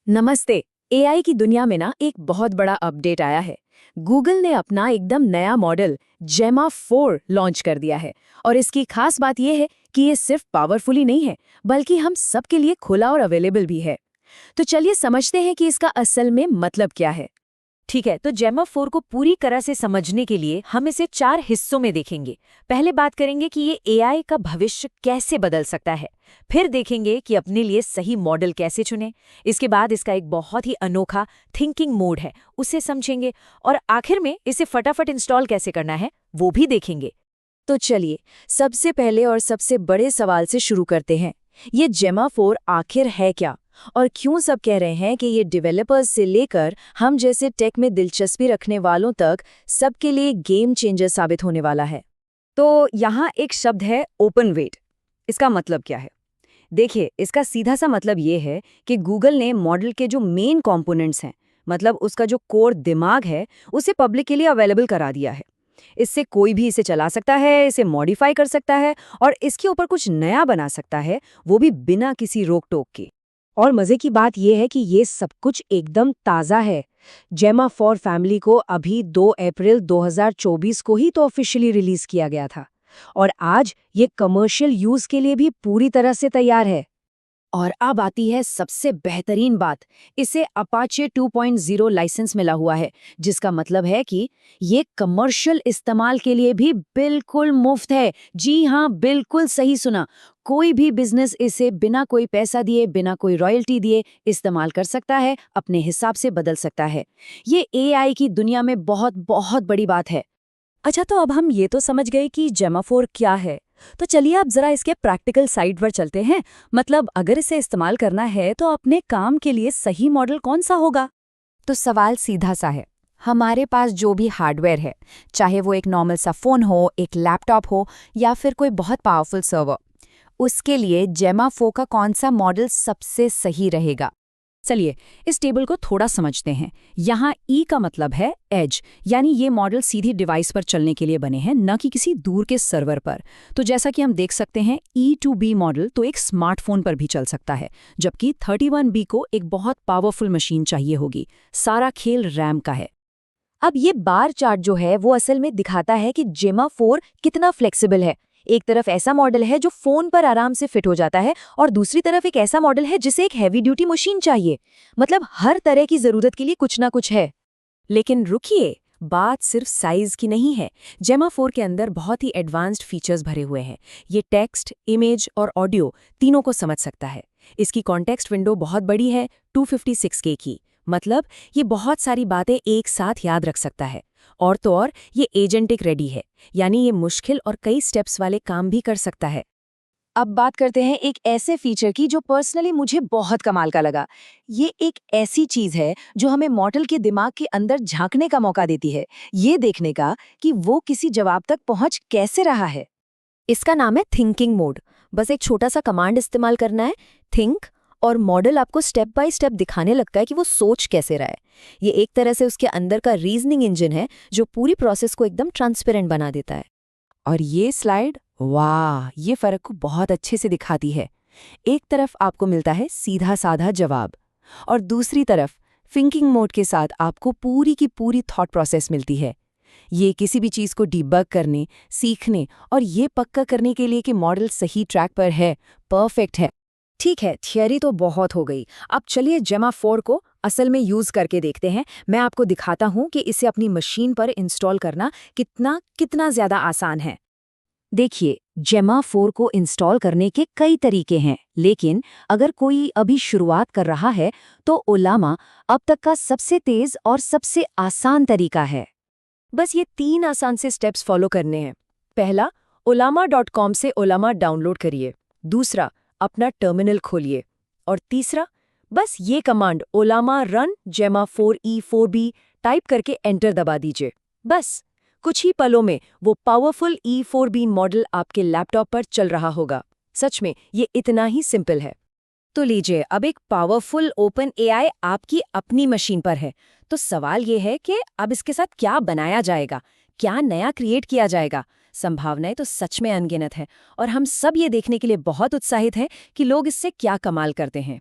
नमस्ते। एआई की दुनिया में ना एक बहुत बड़ा अपडेट आया है। गूगल ने अपना एकदम नया मॉडल जेमा 4 लॉन्च कर दिया है और इसकी खास बात यह है कि ये सिर्फ पावरफुल ही नहीं है, बल्कि हम सबके लिए खुला और अवेलेबल भी है। तो चलिए समझते हैं कि इसका असल में मतलब क्या है। ठीक है, तो जेमा 4 को पूरी तरह से समझने के लिए हम इसे 4 हिस्सों में देखेंगे। पहले बात करेंगे कि ये एआई का भविष्य कैसे बदल सकता है। फिर देखेंगे कि अपने लिए सही मॉडल कैसे चुनें। इसके बाद इसका एक बहुत ही अनोखा थिंकिंग मोड है, उसे समझेंगे। और आखिर में इसे फटाफट इंस्टॉल कैसे करना है, वो भी देखेंगे। तो चलिए सबसे पहले और सबसे बड़े सवाल से शुरू करते हैं। ये जेमा 4 आखिर है क्या? और क्यों सब कह रहे हैं कि ये डेवलपर्स से लेकर हम जैसे टेक में दिलचस्पी रखने वालों तक सबके लिए गेम चेंजर साबित होने वाला है? तो यहाँ एक शब्द है ओपन वेट। इसका मतलब क्या है? देखिए, इसका सीधा सा मतलब ये है कि गूगल ने मॉडल के जो मेन कंपोनेंट्स हैं, मतलब उसका जो कोर दिमाग है, उसे पब्लिक के लिए अवेलेबल करा दिया है। इससे कोई भी इसे चला सकता है, इसे मॉडिफाई कर सकता है और इसके ऊपर कुछ नया बना सकता है, वो भी बिना किसी रोक टोक के। और मजे की बात यह है कि ये सब कुछ एकदम ताज़ा है। जेमा 4 फैमिली को अभी 2 अप्रैल 2024 को ही तो ऑफिशियली रिलीज किया गया था और आज ये कमर्शियल यूज के लिए भी पूरी तरह से तैयार है। और अब आती है सबसे बेहतरीन बात, इसे अपाचे 2.0 लाइसेंस मिला हुआ है, जिसका मतलब है कि ये कमर्शियल इस्तेमाल के लिए भी बिल्कुल मुफ्त है। जी हाँ, बिल्कुल सही सुना। कोई भी बिजनेस इसे बिना कोई पैसा दिए, बिना कोई रॉयल्टी दिए इस्तेमाल कर सकता है, अपने हिसाब से बदल सकता है। ये एआई की दुनिया में बहुत बहुत बड़ी बात है। अच्छा, तो अब हम ये तो समझ गए कि जेमा 4 क्या है। तो चलिए अब जरा इसके प्रैक्टिकल साइड पर चलते हैं। मतलब अगर इसे इस्तेमाल करना है तो अपने काम के लिए सही मॉडल कौन सा होगा? तो सवाल सीधा सा है। हमारे पास जो भी हार्डवेयर है, चाहे वो एक नॉर्मल सा फ़ोन हो, एक लैपटॉप हो या फिर कोई बहुत पावरफुल सर्वर, उसके लिए जेमा 4 का कौन सा मॉडल सबसे सही रहेगा? चलिए इस टेबल को थोड़ा समझते हैं। यहाँ ई का मतलब है एज, यानी ये मॉडल सीधी डिवाइस पर चलने के लिए बने हैं, न कि किसी दूर के सर्वर पर। तो जैसा कि हम देख सकते हैं, E2B मॉडल तो एक स्मार्टफोन पर भी चल सकता है, जबकि 31B को एक बहुत पावरफुल मशीन चाहिए होगी। सारा खेल रैम का है। अब ये बार चार्ट जो है वो असल में दिखाता है कि जेमा 4 कितना फ्लेक्सिबल है। एक तरफ ऐसा मॉडल है जो फोन पर आराम से फिट हो जाता है और दूसरी तरफ एक ऐसा मॉडल है जिसे एक हैवी ड्यूटी मशीन चाहिए। मतलब हर तरह की जरूरत के लिए कुछ ना कुछ है। लेकिन रुकिए, बात सिर्फ साइज की नहीं है। जेमा 4 के अंदर बहुत ही एडवांस्ड फीचर्स भरे हुए हैं। ये टेक्स्ट, इमेज और ऑडियो तीनों को समझ सकता है। इसकी कॉन्टेक्स्ट विंडो बहुत बड़ी है, 256K की। मतलब ये बहुत सारी बातें एक साथ याद रख सकता है। और तो और ये एजेंटिक रेडी है, यानी ये मुश्किल और कई स्टेप्स वाले काम भी कर सकता है। अब बात करते हैं एक ऐसे फीचर की जो पर्सनली मुझे बहुत कमाल का लगा। ये एक ऐसी चीज है जो हमें मॉडल के दिमाग के अंदर झांकने का मौका देती है, ये देखने का कि वो किसी जवाब तक पहुंच कैसे रहा है। इसका नाम है थिंकिंग मोड। बस एक छोटा सा कमांड इस्तेमाल करना है, थिंक, और मॉडल आपको स्टेप बाय स्टेप दिखाने लगता है कि वो सोच कैसे रहा है। ये एक तरह से उसके अंदर का रीजनिंग इंजन है जो पूरी प्रोसेस को एकदम ट्रांसपेरेंट बना देता है। और ये स्लाइड, वाह, ये फर्क को बहुत अच्छे से दिखाती है। एक तरफ आपको मिलता है सीधा साधा जवाब और दूसरी तरफ थिंकिंग मोड के साथ आपको पूरी की पूरी थॉट प्रोसेस मिलती है। ये किसी भी चीज़ को डिबग करने, सीखने और ये पक्का करने के लिए कि मॉडल सही ट्रैक पर है, परफेक्ट है। ठीक है, थियरी तो बहुत हो गई। अब चलिए जेमा 4 को असल में यूज करके देखते हैं। मैं आपको दिखाता हूँ कि इसे अपनी मशीन पर इंस्टॉल करना कितना कितना ज्यादा आसान है। देखिए, जेमा 4 को इंस्टॉल करने के कई तरीके हैं, लेकिन अगर कोई अभी शुरुआत कर रहा है तो ओलामा अब तक का सबसे तेज और सबसे आसान तरीका है। बस ये 3 आसान से स्टेप्स फॉलो करने हैं। पहला, olama.com से ओलामा डाउनलोड करिए। दूसरा, अपना टर्मिनल खोलिए। और तीसरा, बस ये कमांड ओलामा रन जेमा 4E4B टाइप करके एंटर दबा दीजिए। बस कुछ ही पलों में वो पावरफुल E4B मॉडल आपके लैपटॉप पर चल रहा होगा। सच में ये इतना ही सिंपल है। तो लीजिए, अब एक पावरफुल ओपन एआई आपकी अपनी मशीन पर है। तो सवाल ये है कि अब इसके साथ क्या बनाया जाएगा, क्या नया क्रिएट किया जाएगा। संभावनाएं तो सच में अनगिनत है और हम सब ये देखने के लिए बहुत उत्साहित हैं कि लोग इससे क्या कमाल करते हैं।